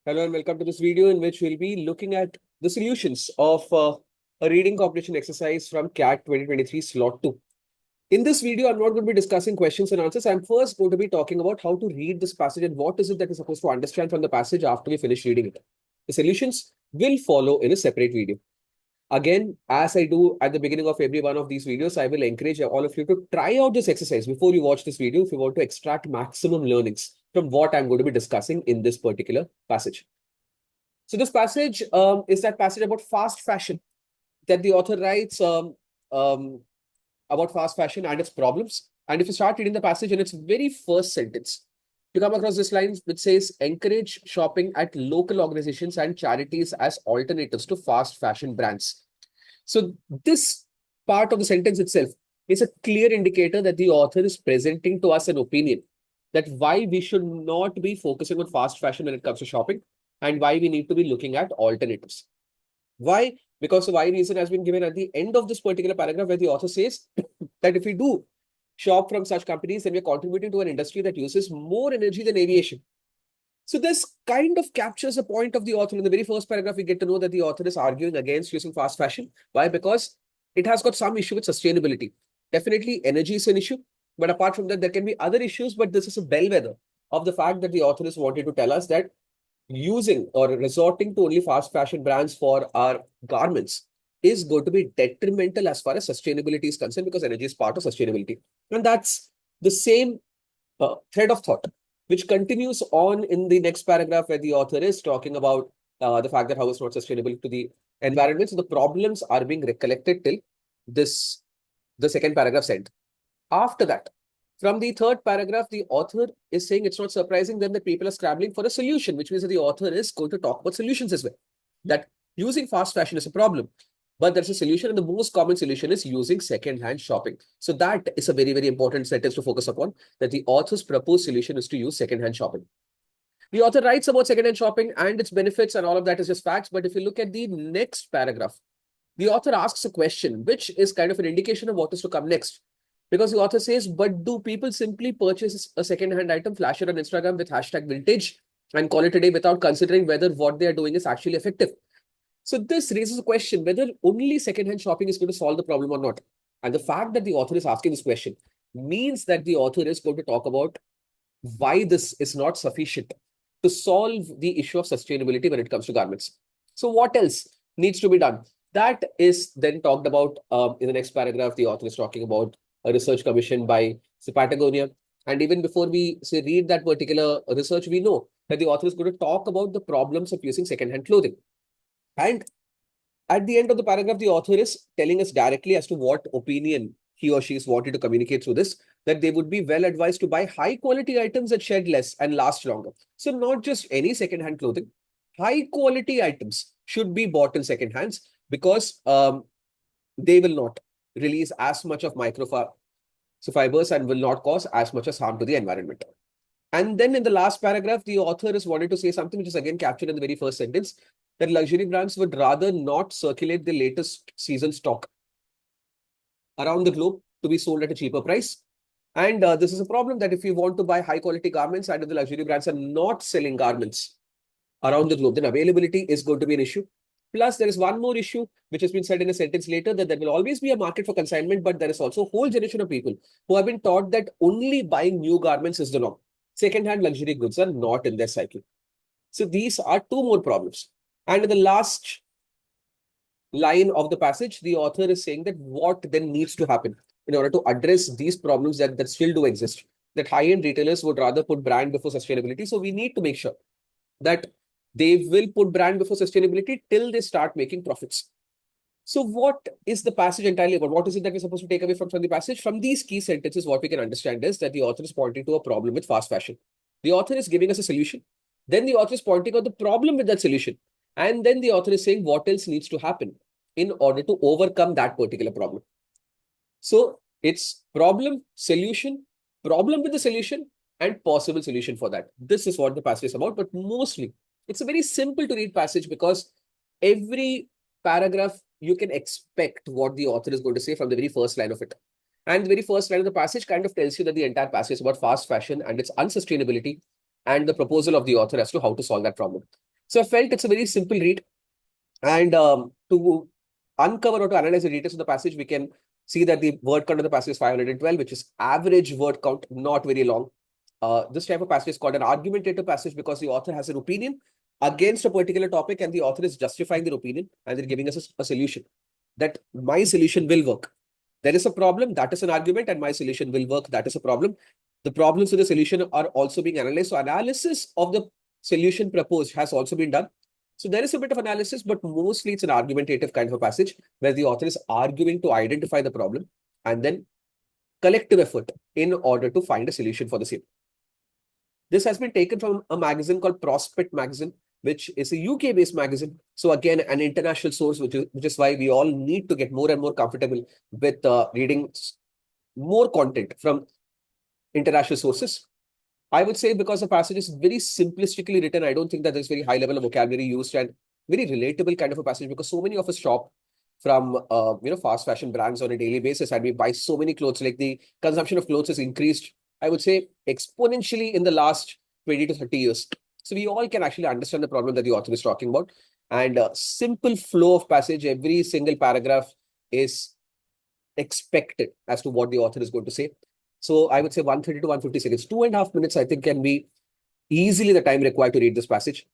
Hello and welcome to this video in which we'll be looking at the solutions of a reading comprehension exercise from CAT 2023 Slot 2. In this video, I'm not going to be discussing questions and answers. I'm first going to be talking about how to read this passage and what is it that we're supposed to understand from the passage after we finish reading it. The solutions will follow in a separate video. Again, as I do at the beginning of every one of these videos, I will encourage all of you to try out this exercise before you watch this video if you want to extract maximum learnings from what I'm going to be discussing in this particular passage. So this passage is that passage about fast fashion that the author writes about fast fashion and its problems. And if you start reading the passage in its very first sentence, you come across this line which says, encourage shopping at local organizations and charities as alternatives to fast fashion brands. So this part of the sentence itself is a clear indicator that the author is presenting to us an opinion that why we should not be focusing on fast fashion when it comes to shopping and why we need to be looking at alternatives. Why? Because the why reason has been given at the end of this particular paragraph where the author says that if we do shop from such companies, then we're contributing to an industry that uses more energy than aviation. So this kind of captures the point of the author. In the very first paragraph, we get to know that the author is arguing against using fast fashion. Why? Because it has got some issue with sustainability. Definitely energy is an issue. But apart from that, there can be other issues. But this is a bellwether of the fact that the author is wanting to tell us that using or resorting to only fast fashion brands for our garments is going to be detrimental as far as sustainability is concerned because energy is part of sustainability. And that's the same thread of thought which continues on in the next paragraph where the author is talking about the fact that how it's not sustainable to the environment. So the problems are being recollected till the second paragraph's end. After that, from the third paragraph, the author is saying it's not surprising then that people are scrambling for a solution, which means that the author is going to talk about solutions as well. That using fast fashion is a problem, but there's a solution, and the most common solution is using second-hand shopping. So that is a very, very important sentence to focus upon, that the author's proposed solution is to use second-hand shopping. The author writes about second-hand shopping and its benefits, and all of that is just facts. But if you look at the next paragraph, the author asks a question, which is kind of an indication of what is to come next. Because the author says, but do people simply purchase a second-hand item, flash it on Instagram with hashtag vintage and call it a day without considering whether what they are doing is actually effective? So this raises a question whether only second-hand shopping is going to solve the problem or not. And the fact that the author is asking this question means that the author is going to talk about why this is not sufficient to solve the issue of sustainability when it comes to garments. So what else needs to be done? That is then talked about in the next paragraph. The author is talking about a research commission by Patagonia. And even before we read that particular research, we know that the author is going to talk about the problems of using second-hand clothing. And at the end of the paragraph, the author is telling us directly as to what opinion he or she is wanting to communicate through this, that they would be well advised to buy high quality items that shed less and last longer. So not just any second-hand clothing, high quality items should be bought in second hands because they will not release as much of microfibers and will not cause as much as harm to the environment. And then in the last paragraph, the author is wanting to say something which is again captured in the very first sentence, that luxury brands would rather not circulate the latest season stock around the globe to be sold at a cheaper price. And this is a problem that if you want to buy high quality garments and if the luxury brands are not selling garments around the globe, then availability is going to be an issue. Plus, there is one more issue which has been said in a sentence later, that there will always be a market for consignment, but there is also a whole generation of people who have been taught that only buying new garments is the norm. Second-hand luxury goods are not in their cycle. So these are two more problems. And in the last line of the passage, the author is saying that what then needs to happen in order to address these problems that still do exist, that high-end retailers would rather put brand before sustainability. So we need to make sure that they will put brand before sustainability till they start making profits. So what is the passage entirely about? What is it that we're supposed to take away from the passage? From these key sentences, what we can understand is that the author is pointing to a problem with fast fashion. The author is giving us a solution. Then the author is pointing out the problem with that solution. And then the author is saying what else needs to happen in order to overcome that particular problem. So it's problem, solution, problem with the solution, and possible solution for that. This is what the passage is about. But mostly, it's a very simple to read passage because every paragraph, you can expect what the author is going to say from the very first line of it. And the very first line of the passage kind of tells you that the entire passage is about fast fashion and its unsustainability and the proposal of the author as to how to solve that problem. So I felt it's a very simple read. And to uncover or to analyze the details of the passage, we can see that the word count of the passage is 512, which is average word count, not very long. This type of passage is called an argumentative passage because the author has an opinion against a particular topic and the author is justifying their opinion and they're giving us a solution that my solution will work. There is a problem, that is an argument, and my solution will work, that is a problem. The problems with the solution are also being analyzed. So analysis of the solution proposed has also been done. So there is a bit of analysis, but mostly it's an argumentative kind of a passage where the author is arguing to identify the problem and then collective effort in order to find a solution for the same. This has been taken from a magazine called Prospect Magazine, which is a UK-based magazine. So again, an international source, which is why we all need to get more and more comfortable with reading more content from international sources. I would say because the passage is very simplistically written, I don't think that there's very high level of vocabulary used and very relatable kind of a passage because so many of us shop from fast fashion brands on a daily basis and we buy so many clothes. Like the consumption of clothes has increased, I would say, exponentially in the last 20 to 30 years. So we all can actually understand the problem that the author is talking about. And a simple flow of passage, every single paragraph is expected as to what the author is going to say. So I would say 130 to 150 seconds, 2.5 minutes, I think can be easily the time required to read this passage.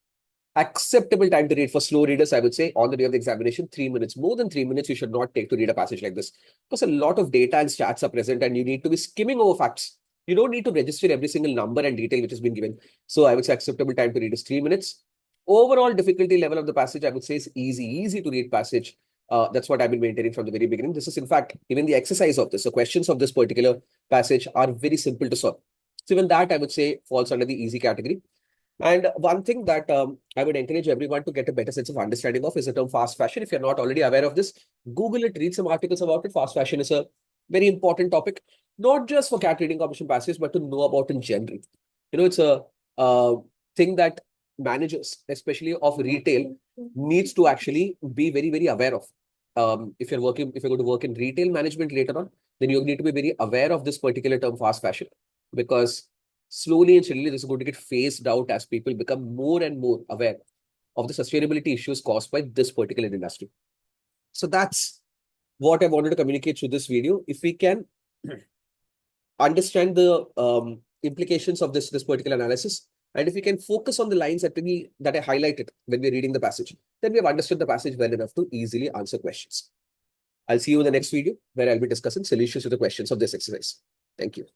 Acceptable time to read for slow readers, I would say, on the day of the examination, 3 minutes. More than 3 minutes, you should not take to read a passage like this because a lot of data and stats are present and you need to be skimming over facts. You don't need to register every single number and detail which has been given. So I would say acceptable time to read is 3 minutes. Overall difficulty level of the passage, I would say, is easy to read passage. That's what I've been maintaining from the very beginning. This is, in fact, even the exercise of this. So questions of this particular passage are very simple to solve. So even that, I would say, falls under the easy category. And one thing that I would encourage everyone to get a better sense of understanding of is the term fast fashion. If you're not already aware of this, Google it, read some articles about it. Fast fashion is a very important topic, not just for cat reading competition passages, but to know about in general. It's a thing that managers, especially of retail, needs to actually be very aware of. If you're going to work in retail management later on, then you need to be very aware of this particular term fast fashion because slowly and steadily this is going to get phased out as people become more and more aware of the sustainability issues caused by this particular industry. So that's what I wanted to communicate through this video. If we can understand the implications of this particular analysis, and if we can focus on the lines that I highlighted when we're reading the passage, then we have understood the passage well enough to easily answer questions. I'll see you in the next video where I'll be discussing solutions to the questions of this exercise. Thank you.